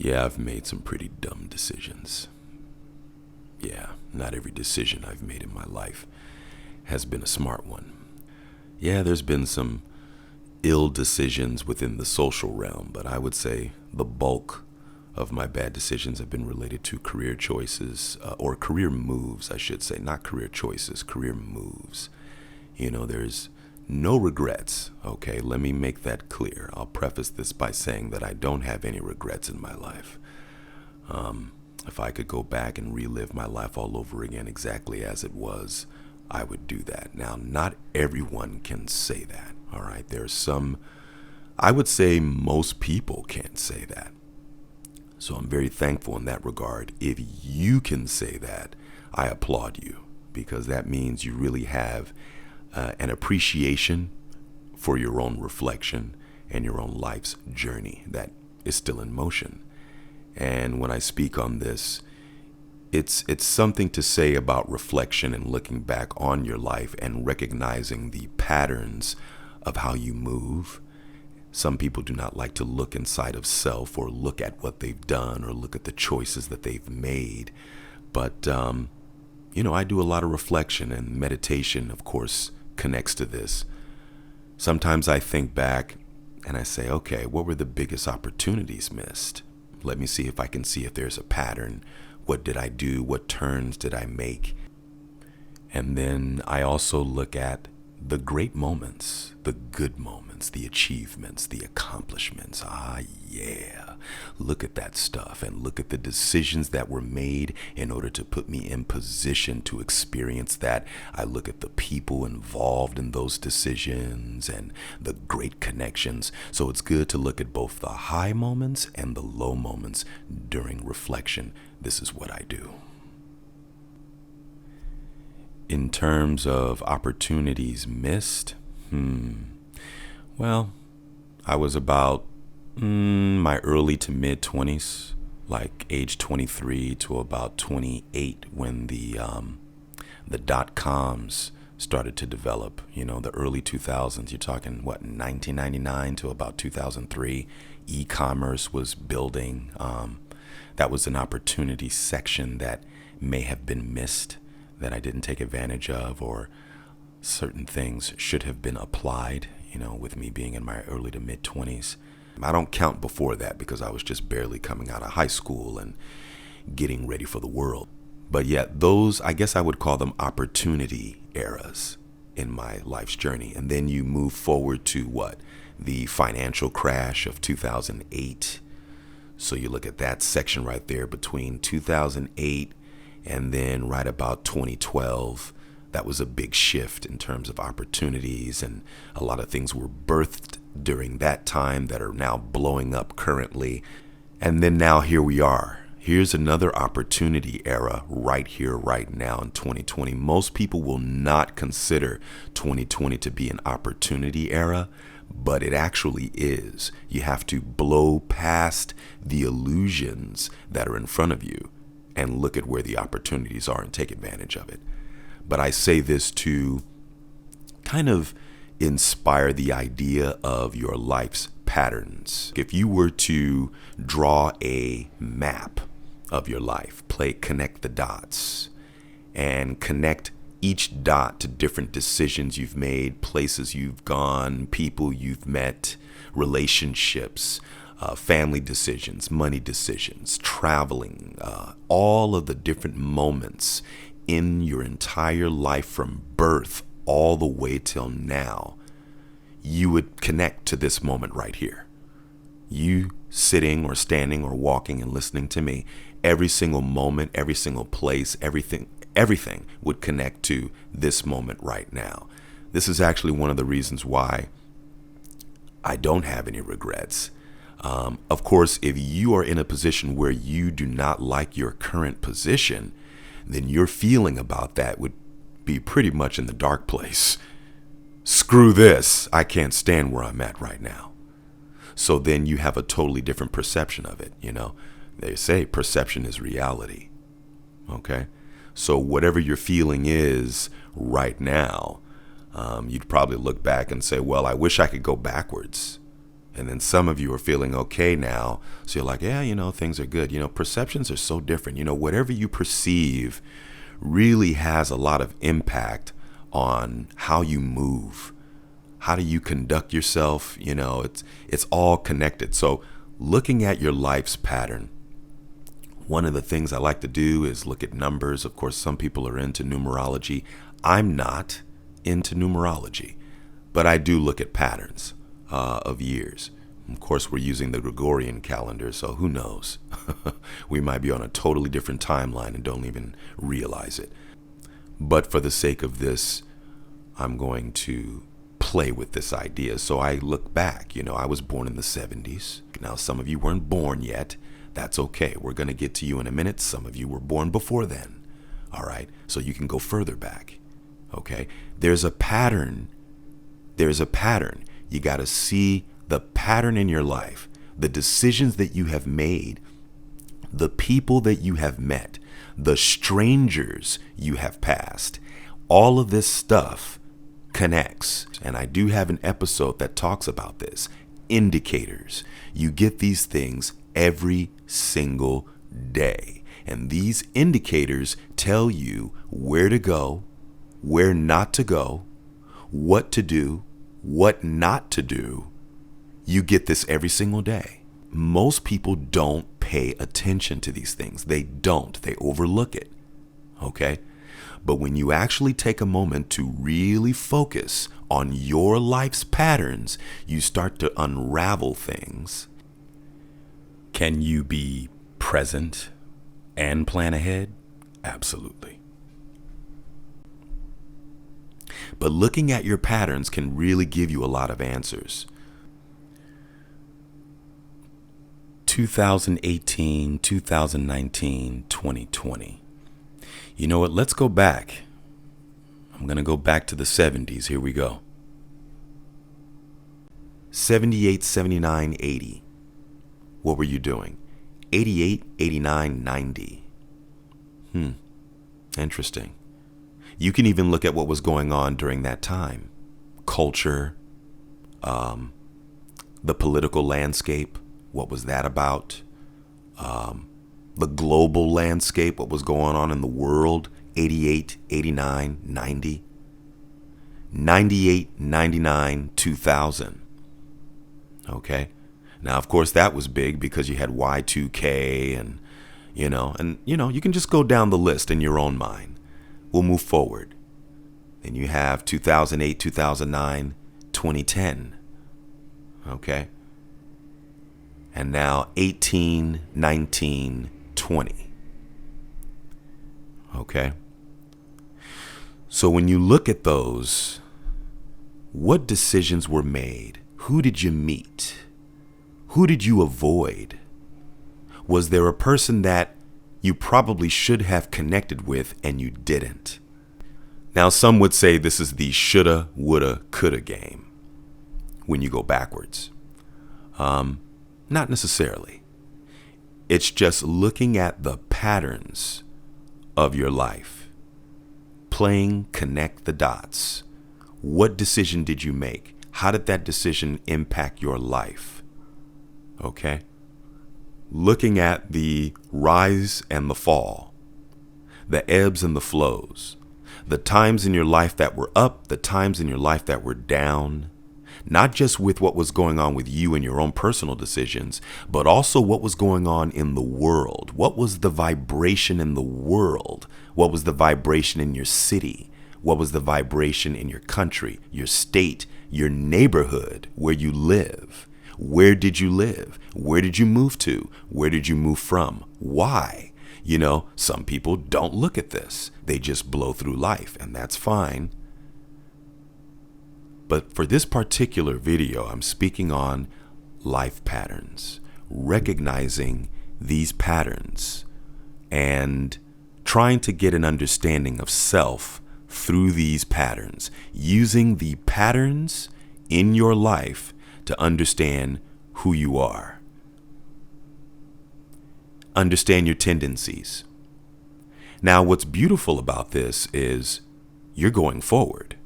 Yeah, I've made some pretty dumb decisions. Yeah, not every decision I've made in my life has been a smart one. Yeah, there's been some ill decisions within the social realm, but I would say the bulk of my bad decisions have been related to career choices, or career moves, I should say, not career choices, career moves. There's no regrets, okay? Let me make that clear. I'll preface this by saying that I don't have any regrets in my life. If I could go back and relive my life all over again exactly as it was, I would do that. Now, not everyone can say that, all right? There's some, I would say most people can't say that. So I'm very thankful in that regard. If you can say that, I applaud you, because that means you really have an appreciation for your own reflection and your own life's journey that is still in motion. And when I speak on this, it's something to say about reflection and looking back on your life and recognizing the patterns of how you move. Some people do not like to look inside of self or look at what they've done or look at the choices that they've made. But, I do a lot of reflection, and meditation, of course, connects to this. Sometimes I think back and I say, okay, what were the biggest opportunities missed? Let me see if I can see if there's a pattern. What did I do? What turns did I make? And then I also look at the great moments, the good moments, the achievements, the accomplishments. Yeah, look at that stuff and look at the decisions that were made in order to put me in position to experience that. I look at the people involved in those decisions and the great connections. So it's good to look at both the high moments and the low moments during reflection. This is what I do. In terms of opportunities missed, well, I was about my early to mid 20s, like age 23 to about 28 when the dot-coms started to develop. The early 2000s, you're talking, 1999 to about 2003, e-commerce was building. That was an opportunity section that may have been missed, that I didn't take advantage of, or certain things should have been applied, with me being in my early to mid 20s. I don't count before that because I was just barely coming out of high school and getting ready for the world. But yet those, I guess I would call them opportunity eras in my life's journey. And then you move forward to the financial crash of 2008. So you look at that section right there between 2008 and then right about 2012, that was a big shift in terms of opportunities, and a lot of things were birthed during that time that are now blowing up currently. And then now here we are. Here's another opportunity era right here, right now in 2020. Most people will not consider 2020 to be an opportunity era, but it actually is. You have to blow past the illusions that are in front of you and look at where the opportunities are and take advantage of it. But I say this to kind of inspire the idea of your life's patterns. If you were to draw a map of your life, connect the dots, and connect each dot to different decisions you've made, places you've gone, people you've met, relationships, family decisions, money decisions, traveling, all of the different moments in your entire life from birth all the way till now, you would connect to this moment right here. You sitting or standing or walking and listening to me, every single moment, every single place, everything would connect to this moment right now. This is actually one of the reasons why I don't have any regrets. Of course, if you are in a position where you do not like your current position, then your feeling about that would be pretty much in the dark place. Screw this. I can't stand where I'm at right now. So then you have a totally different perception of it. They say perception is reality. Okay. So whatever your feeling is right now, you'd probably look back and say, well, I wish I could go backwards And then some of you are feeling okay now. So you're like, yeah, things are good. Perceptions are so different. Whatever you perceive really has a lot of impact on how you move. How do you conduct yourself? It's all connected. So looking at your life's pattern, one of the things I like to do is look at numbers. Of course, some people are into numerology. I'm not into numerology, but I do look at patterns of years. Of course, we're using the Gregorian calendar, so who knows? We might be on a totally different timeline and don't even realize it. But for the sake of this, I'm going to play with this idea. So I look back, I was born in the 70s. Now, some of you weren't born yet. That's okay. We're going to get to you in a minute. Some of you were born before then. All right. So you can go further back. Okay. There's a pattern. You got to see the pattern in your life, the decisions that you have made, the people that you have met, the strangers you have passed. All of this stuff connects. And I do have an episode that talks about this. Indicators. You get these things every single day. And these indicators tell you where to go, where not to go, what to do, what not to do. You get this every single day. Most people don't pay attention to these things. They don't. They overlook it. Okay? But when you actually take a moment to really focus on your life's patterns, you start to unravel things. Can you be present and plan ahead? Absolutely. But looking at your patterns can really give you a lot of answers. 2018, 2019, 2020. You know what? Let's go back. I'm going to go back to the 70s. Here we go. 78, 79, 80. What were you doing? 88, 89, 90. Interesting. You can even look at what was going on during that time. Culture, the political landscape. What was that about? The global landscape, what was going on in the world, 88, 89, 90, 98, 99, 2000. Okay. Now, of course, that was big because you had Y2K and you can just go down the list in your own mind. We'll move forward. Then you have 2008, 2009, 2010. Okay. And now 18, 19, 20. Okay. So when you look at those, what decisions were made? Who did you meet? Who did you avoid? Was there a person that you probably should have connected with and you didn't? Now, some would say this is the shoulda, woulda, coulda game when you go backwards. Not necessarily. It's just looking at the patterns of your life. Playing connect the dots. What decision did you make? How did that decision impact your life? Okay? Looking at the rise and the fall, the ebbs and the flows, the times in your life that were up, the times in your life that were down, not just with what was going on with you and your own personal decisions, but also what was going on in the world. What was the vibration in the world? What was the vibration in your city? What was the vibration in your country, your state, your neighborhood, where you live? Where did you live? Where did you move to? Where did you move from? Why? Some people don't look at this. They just blow through life, and that's fine. But for this particular video, I'm speaking on life patterns, recognizing these patterns and trying to get an understanding of self through these patterns, using the patterns in your life to understand who you are. Understand your tendencies. Now, what's beautiful about this is you're going forward.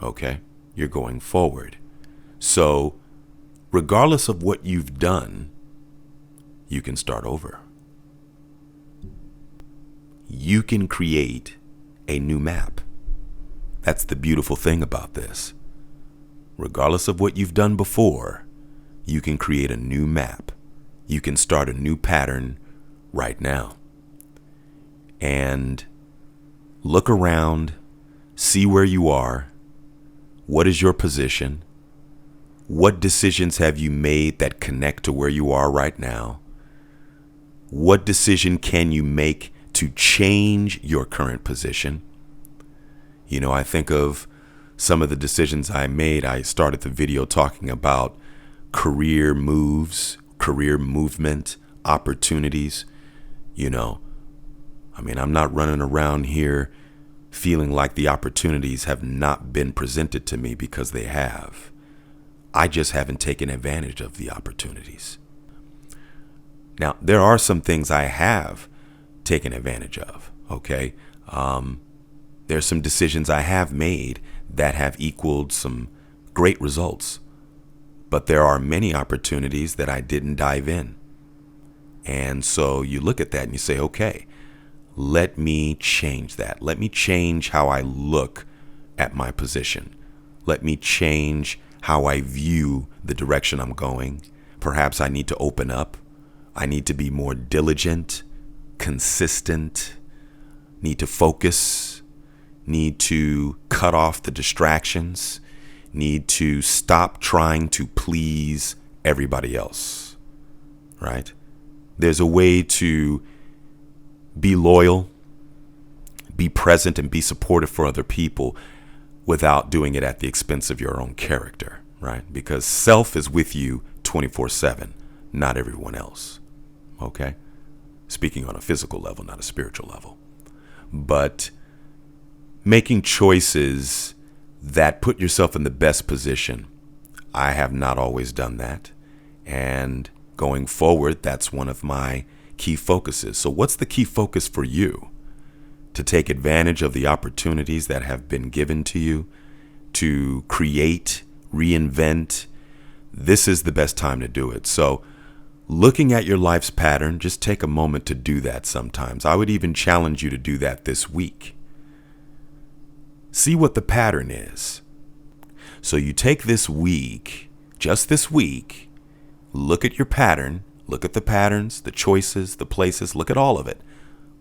Okay? You're going forward. So regardless of what you've done, you can start over. You can create a new map. That's the beautiful thing about this. Regardless of what you've done before, you can create a new map. You can start a new pattern right now. And look around, see where you are. What is your position? What decisions have you made that connect to where you are right now? What decision can you make to change your current position? You know, I think of some of the decisions I made. I started the video talking about career moves, career movement, opportunities. You know, I mean, I'm not running around here feeling like the opportunities have not been presented to me, because they have. I just haven't taken advantage of the opportunities. Now, there are some things I have taken advantage of, okay? There's some decisions I have made that have equaled some great results. But there are many opportunities that I didn't dive in. And so you look at that and you say, okay, let me change that. Let me change how I look at my position. Let me change how I view the direction I'm going. Perhaps I need to open up. I need to be more diligent, consistent, need to focus, need to cut off the distractions, need to stop trying to please everybody else, right? There's a way to be loyal, be present, and be supportive for other people without doing it at the expense of your own character, right? Because self is with you 24/7, not everyone else, okay? Speaking on a physical level, not a spiritual level. But making choices that put yourself in the best position. I have not always done that. And going forward, that's one of my key focuses. So what's the key focus for you? To take advantage of the opportunities that have been given to you, to create, reinvent. This is the best time to do it. So looking at your life's pattern, just take a moment to do that sometimes. I would even challenge you to do that this week. See what the pattern is. So you take this week, just this week, look at your pattern, look at the patterns, the choices, the places, look at all of it.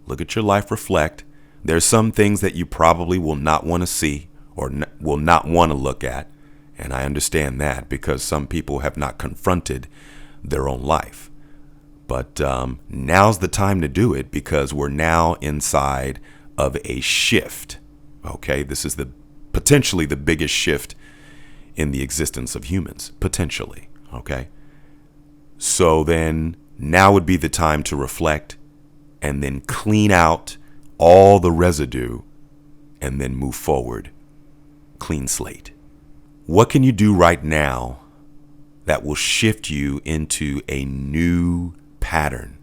Look at your life, reflect. There's some things that you probably will not want to see or will not want to look at. And I understand that, because some people have not confronted their own life. But now's the time to do it, because we're now inside of a shift. Okay, this is potentially the biggest shift in the existence of humans, potentially. Okay, so then now would be the time to reflect and then clean out all the residue and then move forward. Clean slate. What can you do right now that will shift you into a new pattern